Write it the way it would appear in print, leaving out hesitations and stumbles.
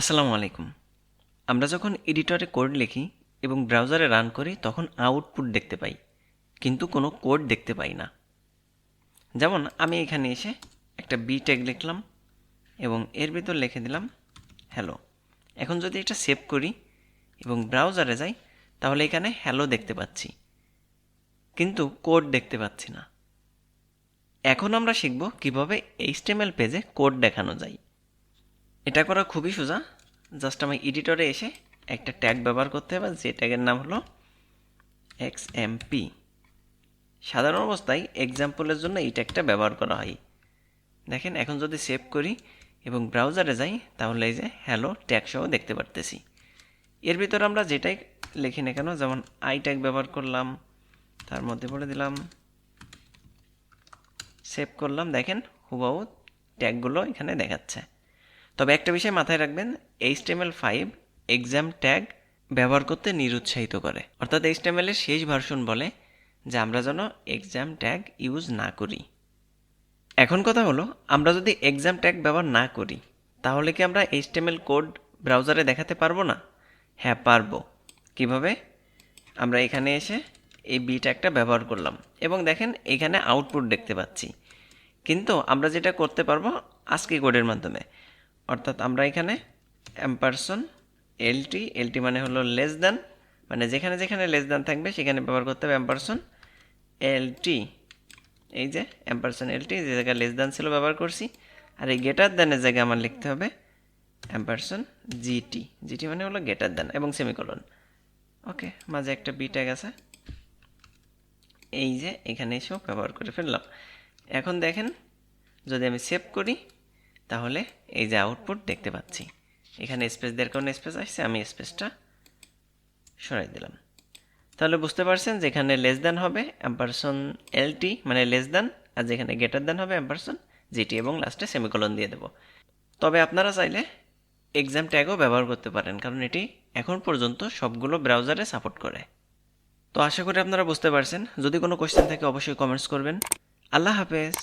আসসালামু আলাইকুম। আমরা যখন এডিটরে কোড লিখি এবং ব্রাউজারে রান করি তখন আউটপুট দেখতে পাই, কিন্তু কোনো কোড দেখতে পাই না। যেমন আমি এখানে এসে একটা বি ট্যাগ লিখলাম এবং এর ভিতর লিখে দিলাম হ্যালো। এখন যদি এটা সেভ করি এবং ব্রাউজারে যাই তাহলে এখানে হ্যালো দেখতে পাচ্ছি, কিন্তু কোড দেখতে পাচ্ছি না। এখন আমরা শিখব কিভাবে HTML পেজে কোড দেখানো যায়। এটা করা খুবই সোজা। জাস্ট আমি এডিটরে এসে একটা ট্যাগ ব্যবহার করতে হবে, যে ট্যাগের নাম হলো XMP। সাধারণ অবস্থায় এক্সাম্পলের জন্য এই ট্যাগটা ব্যবহার করা হয়। দেখেন, এখন যদি সেভ করি এবং ব্রাউজারে যাই তাহলে এই যে হ্যালো ট্যাগ সহ দেখতে পারতেছি। এর ভিতরে আমরা যেটাই লিখি না কেন, যেমন আই ট্যাগ ব্যবহার করলাম, তার মধ্যে বলে দিলাম, সেভ করলাম, দেখেন হুবহু ট্যাগগুলো এখানে দেখাচ্ছে। তবে একটা বিষয় মাথায় রাখবেন, HTML5 এক্সাম ট্যাগ ব্যবহার করতে নিরুৎসাহিত করে। অর্থাৎ HTML এর শেষ ভার্সন বলে যে আমরা যেন এক্সাম ট্যাগ ইউজ না করি। এখন কথা হলো, আমরা যদি এক্সাম ট্যাগ ব্যবহার না করি তাহলে কি আমরা HTML কোড ব্রাউজারে দেখাতে পারবো না? হ্যাঁ, পারবো। কিভাবে? আমরা এখানে এসে এই বি ট্যাগটা ব্যবহার করলাম এবং দেখেন এখানে আউটপুট দেখতে পাচ্ছি। কিন্তু আমরা যেটা করতে পারবো আজকে কোডের মাধ্যমে, অর্থাৎ আমরা এখানে এলটি মানে হলো লেস দ্যান, মানে যেখানে যেখানে লেস দ্যান থাকবে সেখানে ব্যবহার করতে হবে এলটি। এই যে এলটি, যে জায়গায় লেস দ্যান ছিল ব্যবহার করছি। আর এই গেটার দ্যানের জায়গায় আমার লিখতে হবে জিটি মানে হলো গেটার দ্যান এবং সেমিকোলন। ওকে, মাঝে একটা বি ট্যাগ আছে, এই যে এখানে এসেও ব্যবহার করে ফেললাম। এখন দেখেন, যদি আমি সেভ করি তাহলে এই যে আউটপুট দেখতে পাচ্ছি। এখানে স্পেস দেওয়ার কারণে স্পেস আসছে, আমি স্পেসটা সরাই দিলাম। তাহলে বুঝতে পারছেন যেখানে লেস দ্যান হবে এলটি মানে লেস দ্যান, আর যেখানে গেটার দ্যান হবে জিটি এবং লাস্টে সেমিকোলন দিয়ে দেব। তবে আপনারা চাইলে এক্সাম ট্যাগও ব্যবহার করতে পারেন, কারণ এটি এখন পর্যন্ত সবগুলো ব্রাউজারে সাপোর্ট করে। তো আশা করি আপনারা বুঝতে পারছেন। যদি কোনো কোয়েশ্চেন থাকে অবশ্যই কমেন্টস করবেন। আল্লাহ হাফেজ।